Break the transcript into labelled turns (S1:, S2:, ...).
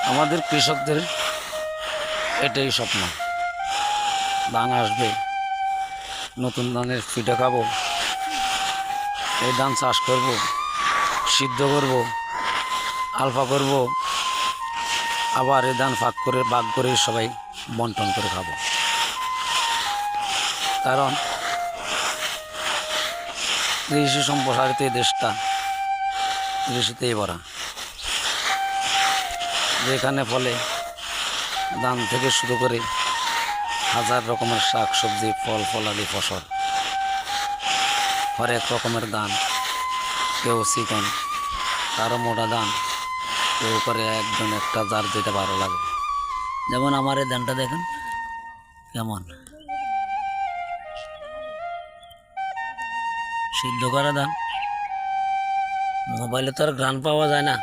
S1: আমাদের কৃষকদের এটাই স্বপ্ন, ধান আসবে, নতুন ধানের পিঠা খাবো, এই ধান চাষ করব, সিদ্ধ করব, আলফা করব, আবার এই ধান ভাগ করে সবাই বন্টন করে খাবো। কারণ কৃষি সম্প্রসারিত এই দেশটা কৃষিতেই ভরা, যেখানে ফলে ধান থেকে শুরু করে হাজার রকমের শাক সবজি, ফল ফলাদি ফসল, হরেক রকমের ধান, কেউ চিকন, কারো মোটা ধান, কেউ করে একজন একটা, যার যেটা ভালো লাগে। যেমন আমার এই ধানটা দেখেন কেমন সিদ্ধ করা ধান। মোবাইলে তো আর ঘ্রাণ পাওয়া যায় না।